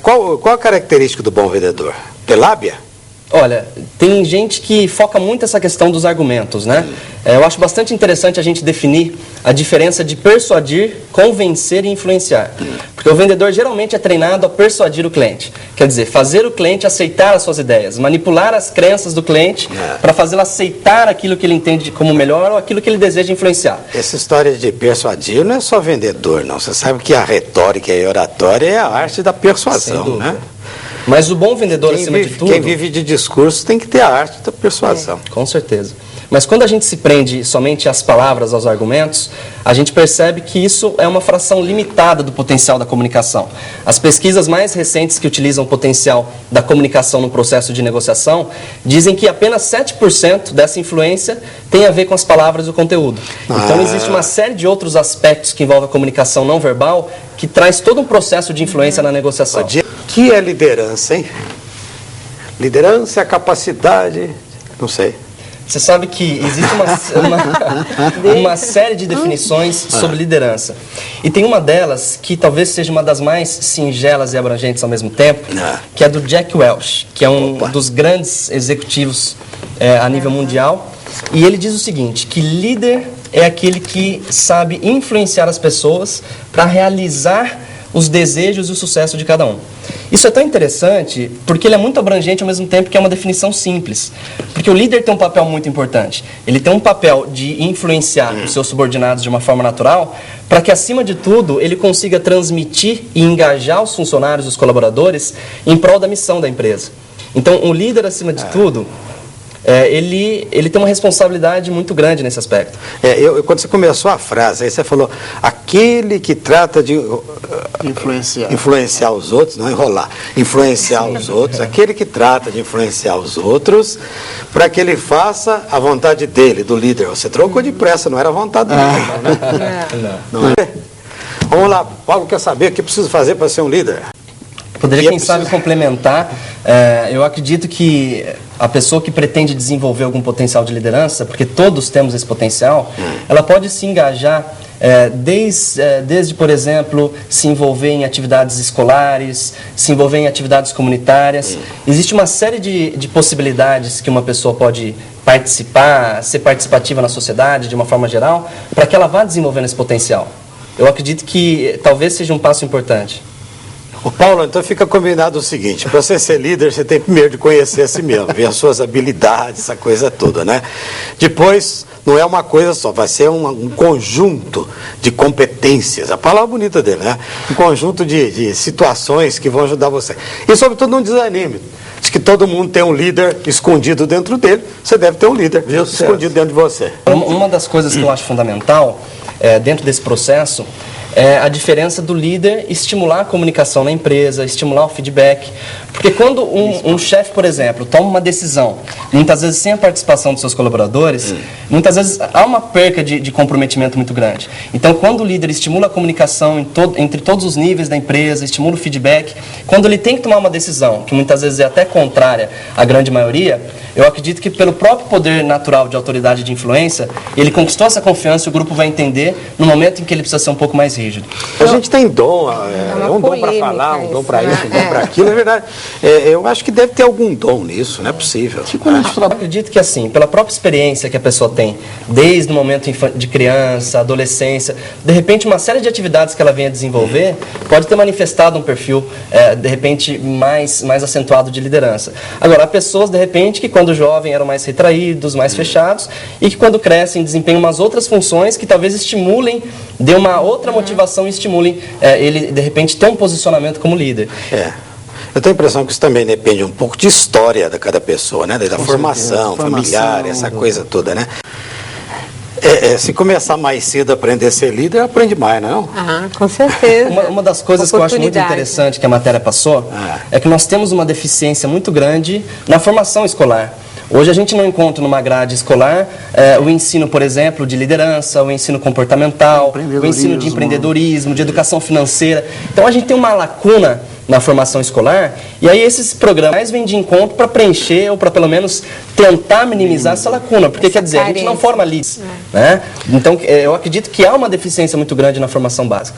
qual a característica do bom vendedor? Ter lábia? Olha, tem gente que foca muito essa questão dos argumentos, né? Eu acho bastante interessante a gente definir a diferença de persuadir, convencer e influenciar. Porque o vendedor geralmente é treinado a persuadir o cliente. Quer dizer, fazer o cliente aceitar as suas ideias, manipular as crenças do cliente para fazê-lo aceitar aquilo que ele entende como melhor ou aquilo que ele deseja influenciar. Essa história de persuadir não é só vendedor, não. Você sabe que a retórica e a oratória é a arte da persuasão, né? Mas o bom vendedor, acima de tudo... Quem vive de discurso tem que ter a arte da persuasão. Com certeza. Mas quando a gente se prende somente às palavras, aos argumentos, a gente percebe que isso é uma fração limitada do potencial da comunicação. As pesquisas mais recentes que utilizam o potencial da comunicação no processo de negociação dizem que apenas 7% dessa influência tem a ver com as palavras e o conteúdo. Então existe uma série de outros aspectos que envolvem a comunicação não verbal que traz todo um processo de influência na negociação. O que é liderança, hein? Liderança é a capacidade... Não sei. Você sabe que existe uma série de definições sobre liderança. E tem uma delas que talvez seja uma das mais singelas e abrangentes ao mesmo tempo, que é do Jack Welch, que é um dos grandes executivos a nível mundial. E ele diz o seguinte, que líder é aquele que sabe influenciar as pessoas para realizar os desejos e o sucesso de cada um. Isso é tão interessante porque ele é muito abrangente ao mesmo tempo que é uma definição simples. Porque o líder tem um papel muito importante. Ele tem um papel de influenciar os seus subordinados de uma forma natural para que, acima de tudo, ele consiga transmitir e engajar os funcionários, os colaboradores, em prol da missão da empresa. Então, o líder, acima de tudo... ele tem uma responsabilidade muito grande nesse aspecto. Quando você começou a frase, aí você falou, aquele que trata de influenciar os outros, não enrolar, influenciar os outros, aquele que trata de influenciar os outros, para que ele faça a vontade dele, do líder. Você trocou depressa, não era a vontade do líder, né? Não. Vamos lá, Paulo quer saber o que precisa fazer para ser um líder. Poderia, quem sabe, complementar. Eu acredito que a pessoa que pretende desenvolver algum potencial de liderança, porque todos temos esse potencial, ela pode se engajar desde, por exemplo, se envolver em atividades escolares, se envolver em atividades comunitárias. Existe uma série de possibilidades que uma pessoa pode participar, ser participativa na sociedade, de uma forma geral, para que ela vá desenvolvendo esse potencial. Eu acredito que talvez seja um passo importante. Ô Paulo, então fica combinado o seguinte, para você ser líder, você tem primeiro de conhecer a si mesmo, ver as suas habilidades, essa coisa toda, né? Depois, não é uma coisa só, vai ser um conjunto de competências, a palavra bonita dele, né? Um conjunto de situações que vão ajudar você. E, sobretudo, não desanime. Diz que todo mundo tem um líder escondido dentro dele, você deve ter um líder escondido dentro de você. Uma das coisas que eu acho fundamental dentro desse processo é a diferença do líder estimular a comunicação na empresa, estimular o feedback. Porque quando um chefe, por exemplo, toma uma decisão, muitas vezes sem a participação dos seus colaboradores, muitas vezes há uma perca de comprometimento muito grande. Então, quando o líder estimula a comunicação entre todos os níveis da empresa, estimula o feedback, quando ele tem que tomar uma decisão, que muitas vezes é até contrária à grande maioria, eu acredito que pelo próprio poder natural de autoridade e de influência, ele conquistou essa confiança e o grupo vai entender no momento em que ele precisa ser um pouco mais rígido. A gente tem dom, um dom para falar, um dom para isso, um dom para aquilo, é verdade. Eu acho que deve ter algum dom nisso, não é possível. Eu acredito que assim, pela própria experiência que a pessoa tem, desde o momento de criança, adolescência, de repente uma série de atividades que ela venha desenvolver, pode ter manifestado um perfil, de repente, mais acentuado de liderança. Agora, há pessoas, de repente, que quando jovem eram mais retraídos, mais fechados, e que quando crescem desempenham umas outras funções que talvez estimulem, dê uma outra motivação e estimulem ele, de repente, ter um posicionamento como líder. Eu tenho a impressão que isso também depende um pouco de história da cada pessoa, né? Da formação familiar, essa coisa toda, né? Se começar mais cedo a aprender a ser líder, aprende mais, não é? Com certeza. Uma das coisas que eu acho muito interessante que a matéria passou é que nós temos uma deficiência muito grande na formação escolar. Hoje a gente não encontra numa grade escolar o ensino, por exemplo, de liderança, o ensino comportamental, o ensino de empreendedorismo, de educação financeira. Então a gente tem uma lacuna na formação escolar, e aí esses programas vêm de encontro para preencher ou para pelo menos tentar minimizar essa lacuna, porque quer dizer, a gente não forma líderes, né? Então eu acredito que há uma deficiência muito grande na formação básica.